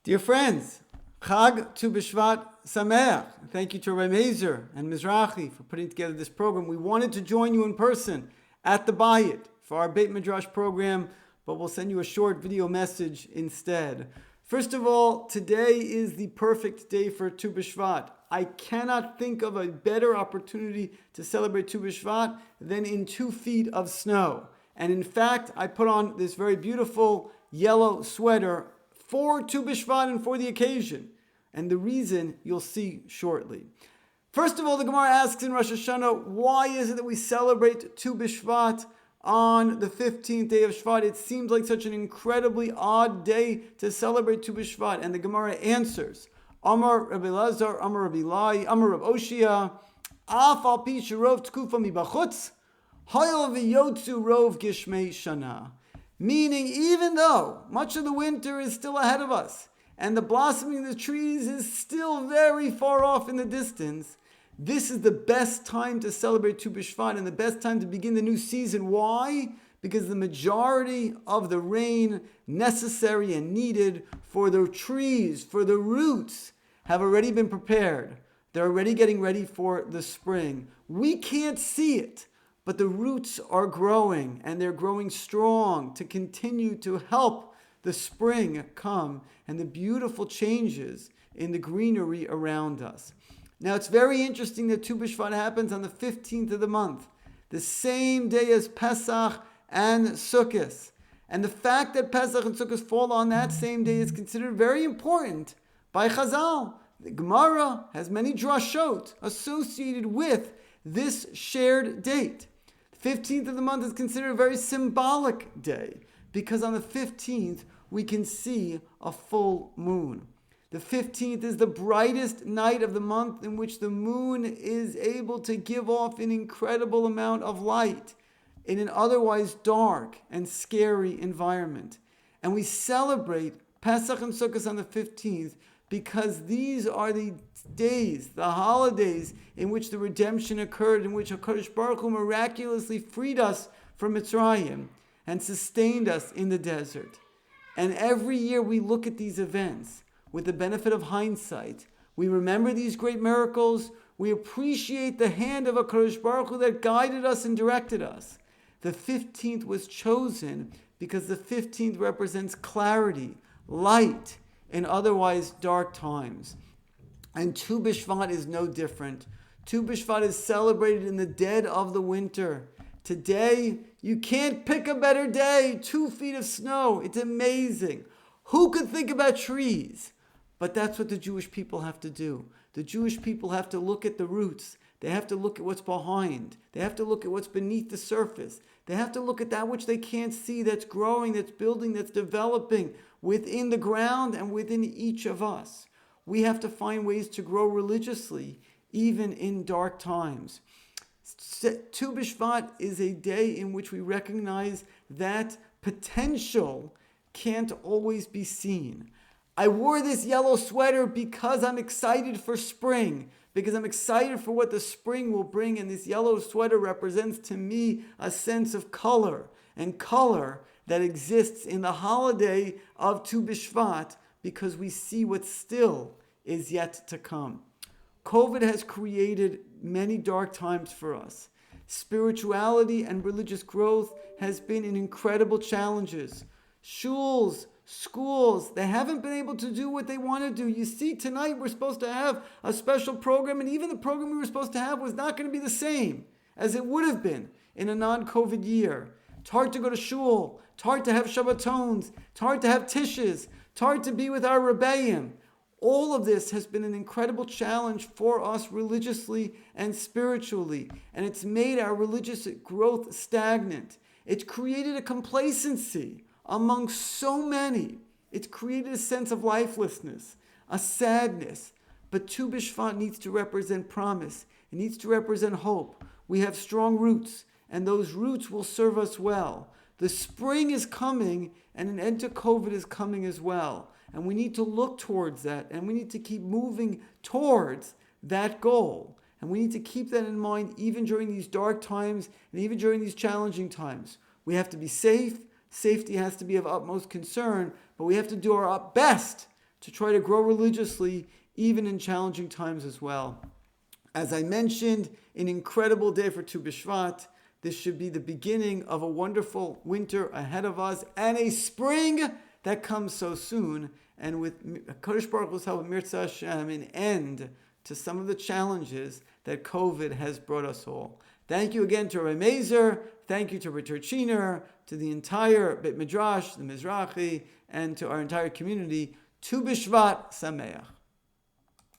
Dear friends, Chag Tu Beshvat Sameach. Thank you to Rabbi Mazer and Mizrahi for putting together this program. We wanted to join you in person at the Bayit for our Beit Midrash program, but we'll send you a short video message instead. First of all, today is the perfect day for Tu B'Shvat. I cannot think of a better opportunity to celebrate Tu B'Shvat than in 2 feet of snow. And in fact, I put on this very beautiful yellow sweater for Tu B'Shvat and for the occasion. And the reason you'll see shortly. First of all, the Gemara asks in Rosh Hashanah, why is it that we celebrate Tu B'Shvat on the 15th day of Shvat? It seems like such an incredibly odd day to celebrate Tu B'Shvat. And the Gemara answers, Amar Rabbi Lazar, Amar Rabbi Lai, Amar Rabbi Oshia, Af al pi sherov tkufa mibachutz, hayal v'yotzu rov gishmei shana. Meaning, even though much of the winter is still ahead of us, and the blossoming of the trees is still very far off in the distance, this is the best time to celebrate Tu B'Shvat and the best time to begin the new season. Why? Because the majority of the rain necessary and needed for the trees, for the roots, have already been prepared. They're already getting ready for the spring. We can't see it, but the roots are growing, and they're growing strong to continue to help the spring come and the beautiful changes in the greenery around us. Now, it's very interesting that Tu B'Shvat happens on the 15th of the month, the same day as Pesach and Sukkot. And the fact that Pesach and Sukkot fall on that same day is considered very important by Chazal. The Gemara has many drashot associated with this shared date. The 15th of the month is considered a very symbolic day because on the 15th we can see a full moon. The 15th is the brightest night of the month in which the moon is able to give off an incredible amount of light in an otherwise dark and scary environment. And we celebrate Pesach and Sukkot on the 15th because these are the days, the holidays in which the redemption occurred, in which HaKadosh Baruch Hu miraculously freed us from Mitzrayim and sustained us in the desert. And every year we look at these events with the benefit of hindsight. We remember these great miracles. We appreciate the hand of HaKadosh Baruch Hu that guided us and directed us. The 15th was chosen because the 15th represents clarity, light, in otherwise dark times. And Tu B'Shvat is no different. Tu B'Shvat is celebrated in the dead of the winter. Today, you can't pick a better day. 2 feet of snow. It's amazing. Who could think about trees? But that's what the Jewish people have to do. The Jewish people have to look at the roots. They have to look at what's behind. They have to look at what's beneath the surface. They have to look at that which they can't see, that's growing, that's building, that's developing within the ground and within each of us. We have to find ways to grow religiously, even in dark times. Tu B'Shvat is a day in which we recognize that potential can't always be seen. I wore this yellow sweater because I'm excited for spring, because I'm excited for what the spring will bring, and this yellow sweater represents to me a sense of color, and color that exists in the holiday of Tu B'Shvat because we see what still is yet to come. COVID has created many dark times for us. Spirituality and religious growth has been in incredible challenges. Shuls, schools, they haven't been able to do what they want to do. You see, tonight we're supposed to have a special program, and even the program we were supposed to have was not going to be the same as it would have been in a non-COVID year. It's hard to go to shul. It's hard to have Shabbatons. It's hard to have tishes. It's hard to be with our Rebbeim. All of this has been an incredible challenge for us religiously and spiritually, and it's made our religious growth stagnant. It's created a complacency among so many. It's created a sense of lifelessness, a sadness. But Tu B'Shvat needs to represent promise. It needs to represent hope. We have strong roots, and those roots will serve us well. The spring is coming, and an end to COVID is coming as well. And we need to look towards that, and we need to keep moving towards that goal. And we need to keep that in mind even during these dark times and even during these challenging times. We have to be safe. Safety has to be of utmost concern, but we have to do our best to try to grow religiously, even in challenging times as well. As I mentioned, an incredible day for Tu B'Shvat. This should be the beginning of a wonderful winter ahead of us and a spring that comes so soon. And with Kodesh Baruch Hu's help, Mirza Hashem, an end to some of the challenges that COVID has brought us all. Thank you again to Rabbi Mezer. Thank you to Richard Sheener, to the entire Beit Midrash, the Mizrahi, and to our entire community. Tu B'Shvat Sameach.